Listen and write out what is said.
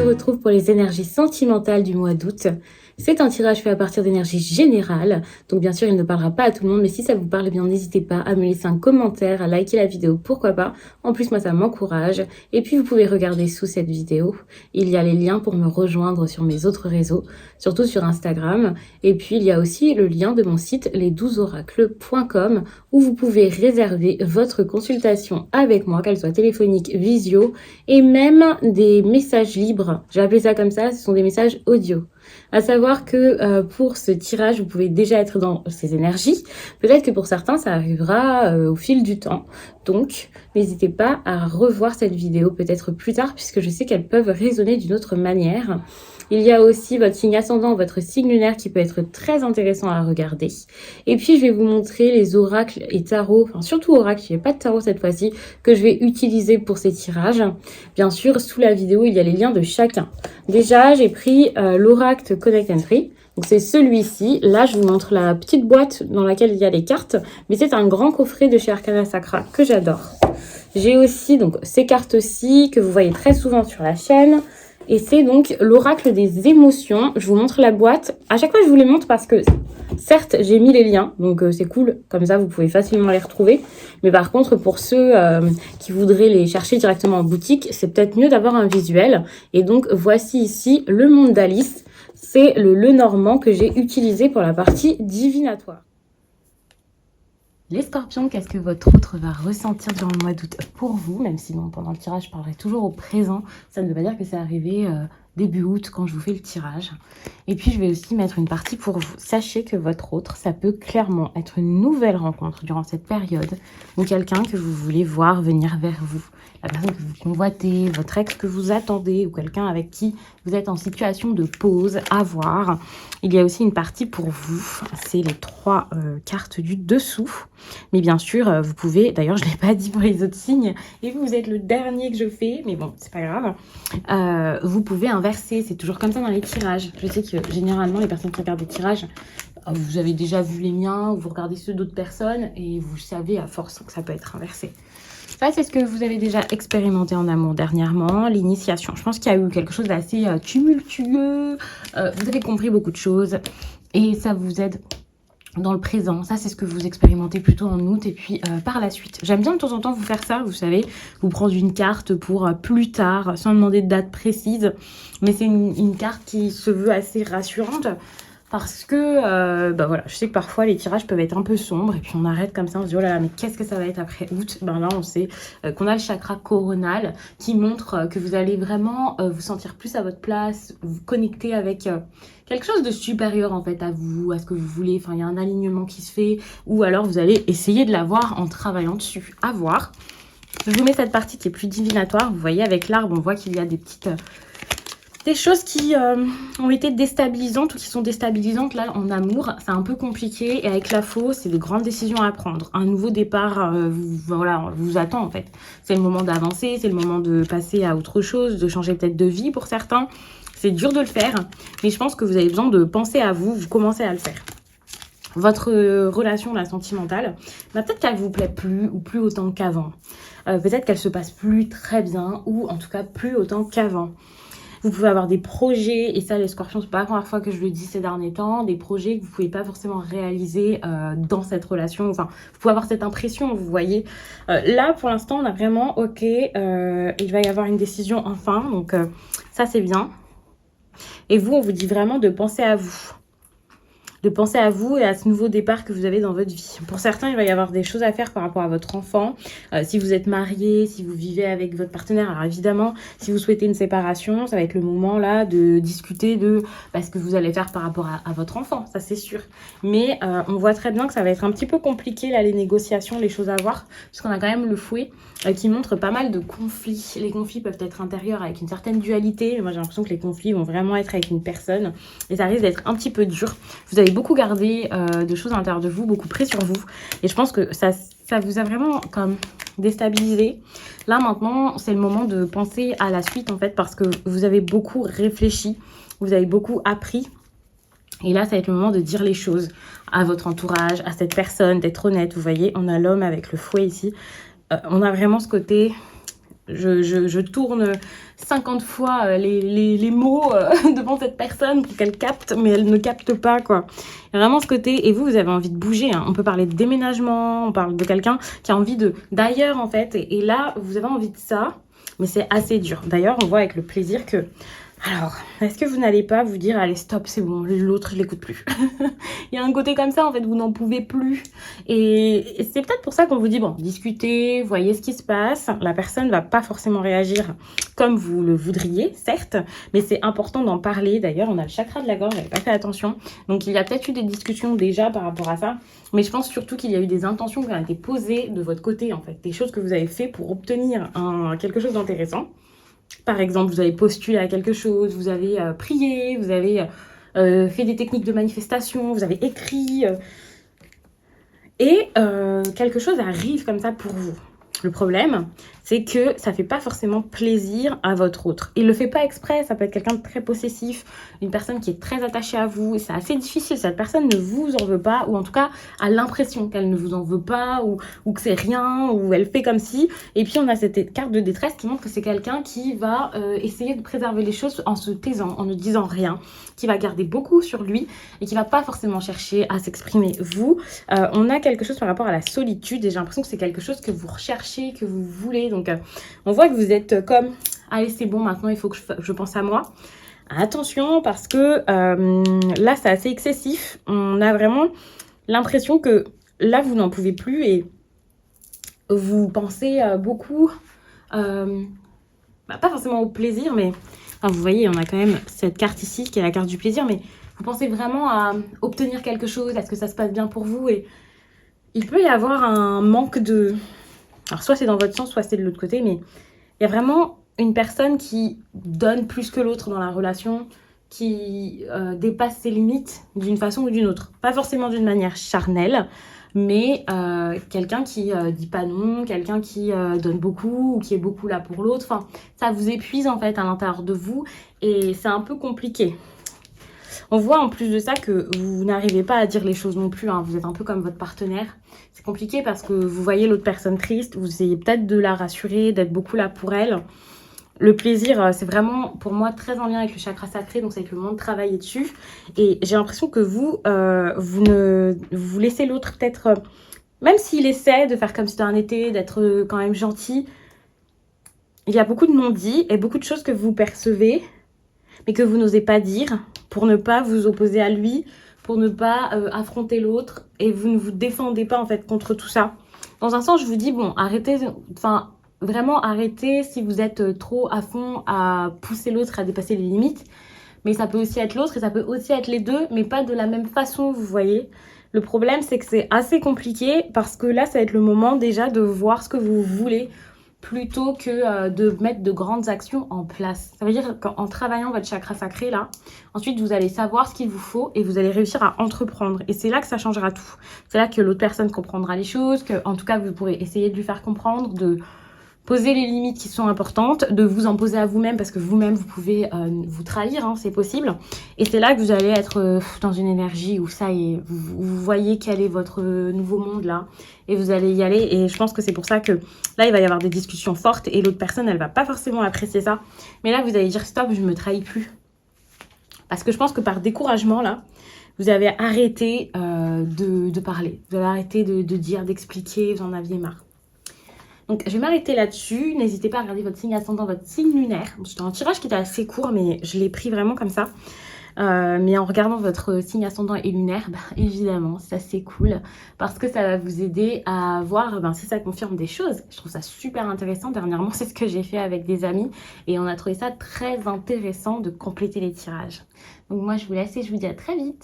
se retrouve pour les énergies sentimentales du mois d'août. C'est un tirage fait à partir d'énergie générale, donc bien sûr il ne parlera pas à tout le monde, mais si ça vous parle, eh bien n'hésitez pas à me laisser un commentaire, à liker la vidéo, pourquoi pas. En plus moi ça m'encourage. Et puis vous pouvez regarder sous cette vidéo, il y a les liens pour me rejoindre sur mes autres réseaux, surtout sur Instagram. Et puis il y a aussi le lien de mon site les12oracles.com où vous pouvez réserver votre consultation avec moi, qu'elle soit téléphonique, visio et même des messages libres. J'ai appelé ça comme ça, ce sont des messages audio. À savoir que pour ce tirage, vous pouvez déjà être dans ces énergies. Peut-être que pour certains, ça arrivera au fil du temps. Donc, n'hésitez pas à revoir cette vidéo peut-être plus tard, puisque je sais qu'elles peuvent résonner d'une autre manière. Il y a aussi votre signe ascendant, votre signe lunaire qui peut être très intéressant à regarder. Et puis, je vais vous montrer les oracles et tarots, enfin surtout oracles, il n'y a pas de tarot cette fois-ci, que je vais utiliser pour ces tirages. Bien sûr, sous la vidéo, il y a les liens de chacun. Déjà, j'ai pris l'oracle Connect and Free. Donc c'est celui-ci. Là, je vous montre la petite boîte dans laquelle il y a les cartes. Mais c'est un grand coffret de chez Arcana Sacra que j'adore. J'ai aussi donc ces cartes-ci que vous voyez très souvent sur la chaîne. Et c'est donc l'oracle des émotions. Je vous montre la boîte. À chaque fois, je vous les montre parce que, certes, j'ai mis les liens. Donc, c'est cool. Comme ça, vous pouvez facilement les retrouver. Mais par contre, pour ceux qui voudraient les chercher directement en boutique, c'est peut-être mieux d'avoir un visuel. Et donc, voici ici le monde d'Alice. C'est le Lenormand que j'ai utilisé pour la partie divinatoire. Les scorpions, qu'est-ce que votre autre va ressentir durant le mois d'août pour vous? Même si bon, pendant le tirage, je parlerai toujours au présent. Ça ne veut pas dire que c'est arrivé début août quand je vous fais le tirage. Et puis, je vais aussi mettre une partie pour vous. Sachez que votre autre, ça peut clairement être une nouvelle rencontre durant cette période. Ou quelqu'un que vous voulez voir venir vers vous. La personne que vous convoitez, votre ex que vous attendez ou quelqu'un avec qui vous êtes en situation de pause à voir. Il y a aussi une partie pour vous. C'est les 3 cartes du dessous. Mais bien sûr, vous pouvez, d'ailleurs je ne l'ai pas dit pour les autres signes, et vous êtes le dernier que je fais, mais bon, c'est pas grave. Vous pouvez inverser, c'est toujours comme ça dans les tirages. Je sais que généralement, les personnes qui regardent des tirages, vous avez déjà vu les miens, ou vous regardez ceux d'autres personnes, et vous savez à force que ça peut être inversé. Ça, c'est ce que vous avez déjà expérimenté en amour dernièrement, l'initiation. Je pense qu'il y a eu quelque chose d'assez tumultueux, vous avez compris beaucoup de choses, et ça vous aide dans le présent. Ça, c'est ce que vous expérimentez plutôt en août et puis par la suite. J'aime bien de temps en temps vous faire ça, vous savez, vous prendre une carte pour plus tard, sans demander de date précise. Mais c'est une carte qui se veut assez rassurante parce que, bah voilà, je sais que parfois les tirages peuvent être un peu sombres et puis on arrête comme ça, on se dit oh là là, mais qu'est-ce que ça va être après août? Ben là, on sait qu'on a le chakra coronal qui montre que vous allez vraiment vous sentir plus à votre place, vous connecter avec quelque chose de supérieur en fait à vous, à ce que vous voulez. Enfin, il y a un alignement qui se fait ou alors vous allez essayer de l'avoir en travaillant dessus. À voir. Je vous mets cette partie qui est plus divinatoire. Vous voyez, avec l'arbre, on voit qu'il y a des petites... des choses qui ont été déstabilisantes ou qui sont déstabilisantes là en amour. C'est un peu compliqué et avec la faux, c'est de grandes décisions à prendre. Un nouveau départ voilà, vous attend en fait. C'est le moment d'avancer, c'est le moment de passer à autre chose, de changer peut-être de vie pour certains. C'est dur de le faire, mais je pense que vous avez besoin de penser à vous, vous commencez à le faire. Votre relation là, sentimentale, bah, peut-être qu'elle vous plaît plus ou plus autant qu'avant. Peut-être qu'elle se passe plus très bien ou en tout cas plus autant qu'avant. Vous pouvez avoir des projets, et ça les scorpions, c'est pas la première fois que je le dis ces derniers temps, des projets que vous pouvez pas forcément réaliser dans cette relation. Enfin, vous pouvez avoir cette impression, vous voyez. Là, pour l'instant, on a vraiment, ok, il va y avoir une décision enfin, donc ça c'est bien. Et vous, on vous dit vraiment de penser à vous. De penser à vous et à ce nouveau départ que vous avez dans votre vie. Pour certains, il va y avoir des choses à faire par rapport à votre enfant. Si vous êtes marié, si vous vivez avec votre partenaire, alors évidemment, si vous souhaitez une séparation, ça va être le moment là de discuter de ce que vous allez faire par rapport à votre enfant, ça c'est sûr. Mais on voit très bien que ça va être un petit peu compliqué là, les négociations, les choses à voir, parce qu'on a quand même le fouet qui montre pas mal de conflits. Les conflits peuvent être intérieurs avec une certaine dualité, mais moi j'ai l'impression que les conflits vont vraiment être avec une personne, et ça risque d'être un petit peu dur. Vous avez beaucoup gardé de choses à l'intérieur de vous, beaucoup pris sur vous. Et je pense que ça vous a vraiment comme déstabilisé. Là, maintenant, c'est le moment de penser à la suite, en fait, parce que vous avez beaucoup réfléchi, vous avez beaucoup appris. Et là, ça va être le moment de dire les choses à votre entourage, à cette personne, d'être honnête. Vous voyez, on a l'homme avec le fouet ici. On a vraiment ce côté... je tourne 50 fois les mots devant cette personne pour qu'elle capte, mais elle ne capte pas, quoi. Il y a vraiment ce côté, et vous avez envie de bouger, hein. On peut parler de déménagement, on parle de quelqu'un qui a envie d'ailleurs, en fait. Et là, vous avez envie de ça, mais c'est assez dur. D'ailleurs, on voit avec le plaisir que... Alors, est-ce que vous n'allez pas vous dire, allez, stop, c'est bon, l'autre, je l'écoute plus. Il y a un côté comme ça, en fait, vous n'en pouvez plus. Et c'est peut-être pour ça qu'on vous dit, bon, discutez, voyez ce qui se passe. La personne ne va pas forcément réagir comme vous le voudriez, certes, mais c'est important d'en parler. D'ailleurs, on a le chakra de la gorge, j'avais pas fait attention. Donc, il y a peut-être eu des discussions déjà par rapport à ça. Mais je pense surtout qu'il y a eu des intentions qui ont été posées de votre côté, en fait. Des choses que vous avez fait pour obtenir quelque chose d'intéressant. Par exemple, vous avez postulé à quelque chose, vous avez prié, vous avez fait des techniques de manifestation, vous avez écrit. Et quelque chose arrive comme ça pour vous. Le problème, c'est que ça fait pas forcément plaisir à votre autre. Il le fait pas exprès, ça peut être quelqu'un de très possessif, une personne qui est très attachée à vous. C'est assez difficile, cette personne ne vous en veut pas, ou en tout cas a l'impression qu'elle ne vous en veut pas, ou que c'est rien, ou elle fait comme si. Et puis on a cette carte de détresse qui montre que c'est quelqu'un qui va essayer de préserver les choses en se taisant, en ne disant rien, qui va garder beaucoup sur lui et qui va pas forcément chercher à s'exprimer. Vous, on a quelque chose par rapport à la solitude et j'ai l'impression que c'est quelque chose que vous recherchez, que vous voulez. Donc on voit que vous êtes comme allez, c'est bon, maintenant il faut que je pense à moi. Attention, parce que là c'est assez excessif. On a vraiment l'impression que là vous n'en pouvez plus et vous pensez beaucoup pas forcément au plaisir, mais enfin, vous voyez, on a quand même cette carte ici qui est la carte du plaisir, mais vous pensez vraiment à obtenir quelque chose, à ce que ça se passe bien pour vous, et il peut y avoir un manque de... Alors soit c'est dans votre sens, soit c'est de l'autre côté, mais il y a vraiment une personne qui donne plus que l'autre dans la relation, qui dépasse ses limites d'une façon ou d'une autre. Pas forcément d'une manière charnelle, mais quelqu'un qui dit pas non, quelqu'un qui donne beaucoup ou qui est beaucoup là pour l'autre. Enfin, ça vous épuise en fait à l'intérieur de vous et c'est un peu compliqué. On voit en plus de ça que vous n'arrivez pas à dire les choses non plus, hein. Vous êtes un peu comme votre partenaire. C'est compliqué parce que vous voyez l'autre personne triste, vous essayez peut-être de la rassurer, d'être beaucoup là pour elle. Le plaisir, c'est vraiment pour moi très en lien avec le chakra sacré, donc c'est avec le moment de travailler dessus. Et j'ai l'impression que vous vous laissez l'autre peut-être, même s'il essaie de faire comme si c'était un été, d'être quand même gentil, il y a beaucoup de non-dits et beaucoup de choses que vous percevez, mais que vous n'osez pas dire pour ne pas vous opposer à lui, pour ne pas affronter l'autre, et vous ne vous défendez pas en fait contre tout ça. Dans un sens, je vous dis, bon, arrêtez, enfin... Vraiment arrêtez si vous êtes trop à fond à pousser l'autre à dépasser les limites. Mais ça peut aussi être l'autre et ça peut aussi être les deux, mais pas de la même façon, vous voyez. Le problème, c'est que c'est assez compliqué parce que là, ça va être le moment déjà de voir ce que vous voulez plutôt que de mettre de grandes actions en place. Ça veut dire qu'en travaillant votre chakra sacré, là, ensuite, vous allez savoir ce qu'il vous faut et vous allez réussir à entreprendre. Et c'est là que ça changera tout. C'est là que l'autre personne comprendra les choses, que en tout cas, vous pourrez essayer de lui faire comprendre, de poser les limites qui sont importantes, de vous en poser à vous-même parce que vous-même, vous pouvez vous trahir, hein, c'est possible. Et c'est là que vous allez être dans une énergie où ça y est, vous voyez quel est votre nouveau monde là et vous allez y aller. Et je pense que c'est pour ça que là, il va y avoir des discussions fortes et l'autre personne, elle va pas forcément apprécier ça. Mais là, vous allez dire stop, je me trahis plus. Parce que je pense que par découragement, là, vous avez arrêté de parler. Vous avez arrêté de dire, d'expliquer, vous en aviez marre. Donc, je vais m'arrêter là-dessus. N'hésitez pas à regarder votre signe ascendant, votre signe lunaire. C'était un tirage qui était assez court, mais je l'ai pris vraiment comme ça. Mais en regardant votre signe ascendant et lunaire, évidemment, c'est assez cool. Parce que ça va vous aider à voir si ça confirme des choses. Je trouve ça super intéressant. Dernièrement, c'est ce que j'ai fait avec des amis. Et on a trouvé ça très intéressant de compléter les tirages. Donc moi, je vous laisse et je vous dis à très vite.